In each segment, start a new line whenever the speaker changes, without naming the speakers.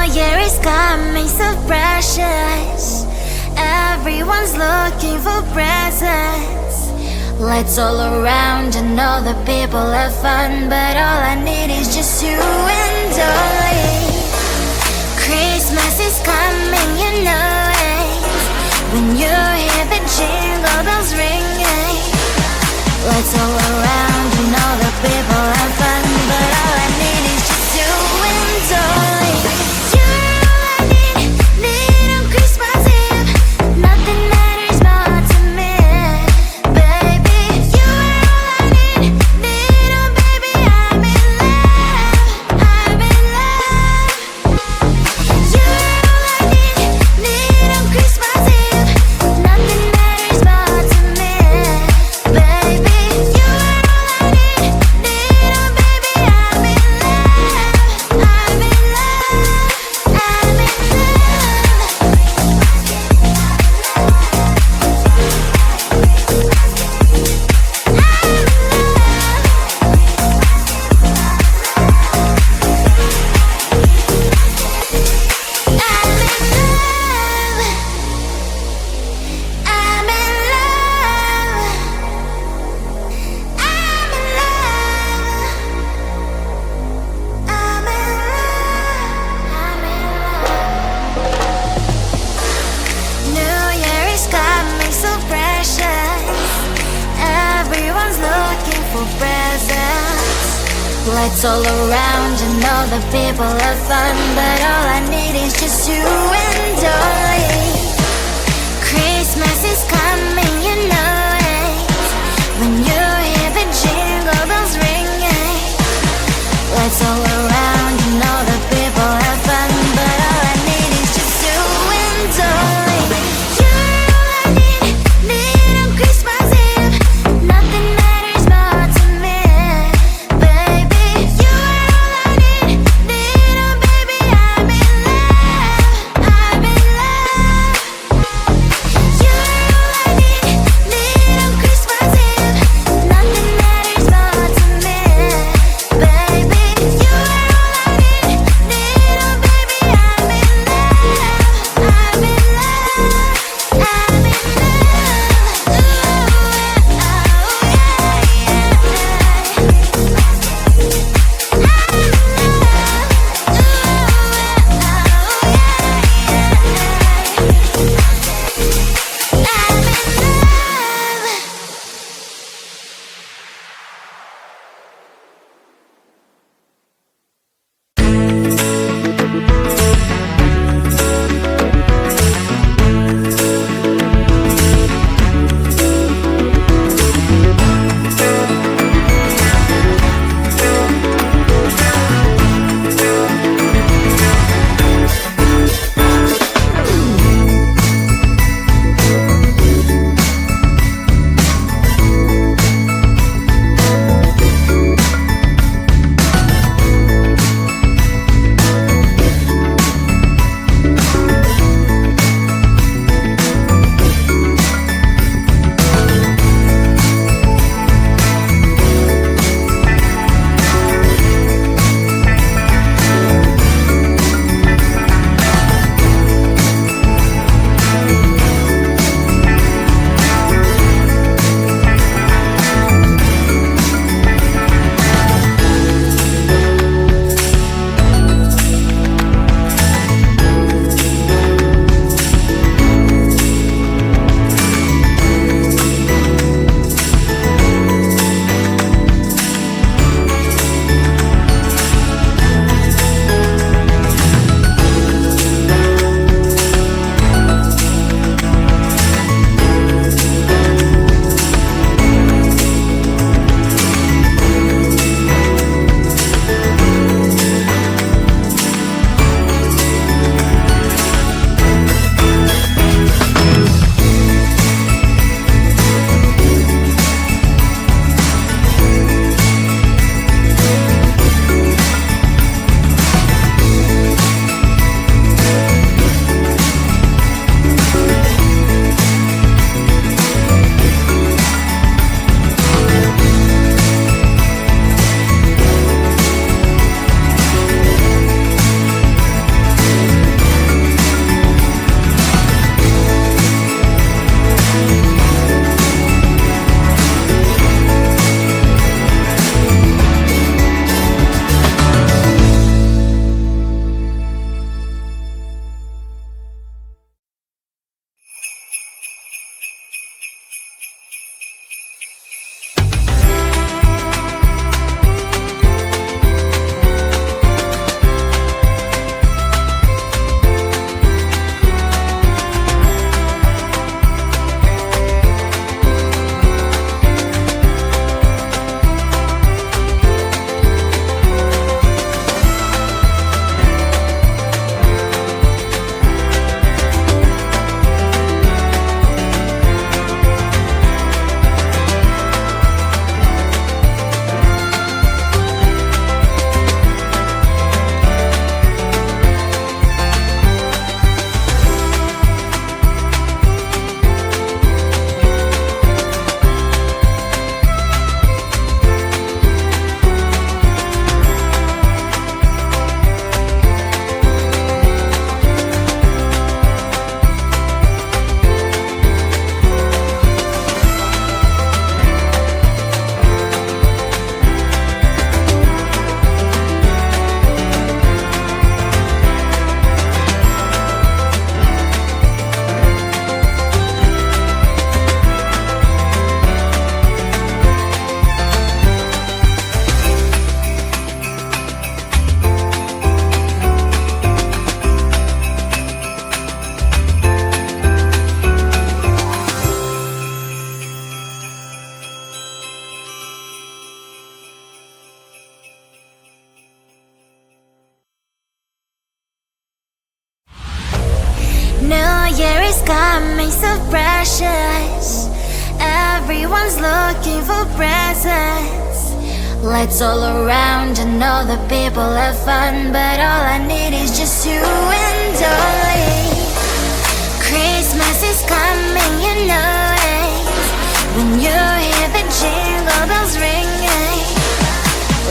year is coming so precious. Everyone's looking for presents. Lights all around and all the people have fun, but all I need is just you and I. Christmas is coming, you know it. When you hear the jingle bells ringing, lights all around and all the people have fun, but all I need is just you and I. You're all I need on Christmas Eve. Nothing matters more to me, baby. You are all I need oh baby, I'm in love, I'm in love. You're all I need on Christmas Eve. Nothing matters more to me, baby. You are all I need oh baby, I'm in love, I'm in love, I'm in New Year is coming so precious. Everyone's looking for presents. Lights all around and all the people have fun, but all I need is just you and I. Christmas is coming, you know it. When you hear the jingle bells ringing, lights all around and all the people have fun, but all I need is just you and I. You're all I need on Christmas Eve. Nothing matters more to me, baby. You are all I need oh baby, I'm in love, I'm in love. coming so precious. Everyone's looking for presents. Lights all around and all the people have fun, but all I need is just you and only. Christmas is coming, you know it. When you hear the jingle bells ringing,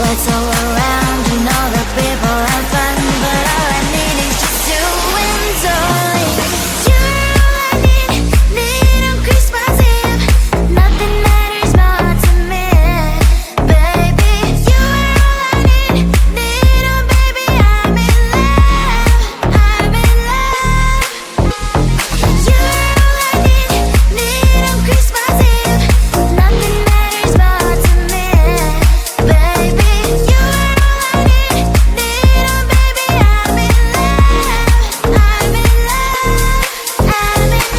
lights all around and all the people have fun, but all I need is just you and only. You're all I need on Christmas Eve. Nothing matters more to me, baby. You're all I need oh baby, I'm in love, I'm in love. You're all I need on Christmas Eve. Nothing matters more to me, baby. You're all I need oh baby, I'm in love, I'm in love, I'm in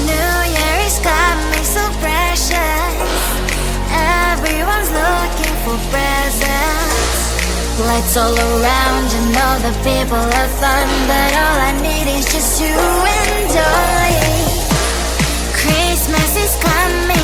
New Year is coming so precious. Everyone's looking for presents. Lights all around and all the people have fun, but all I need is just you and only. Christmas is coming,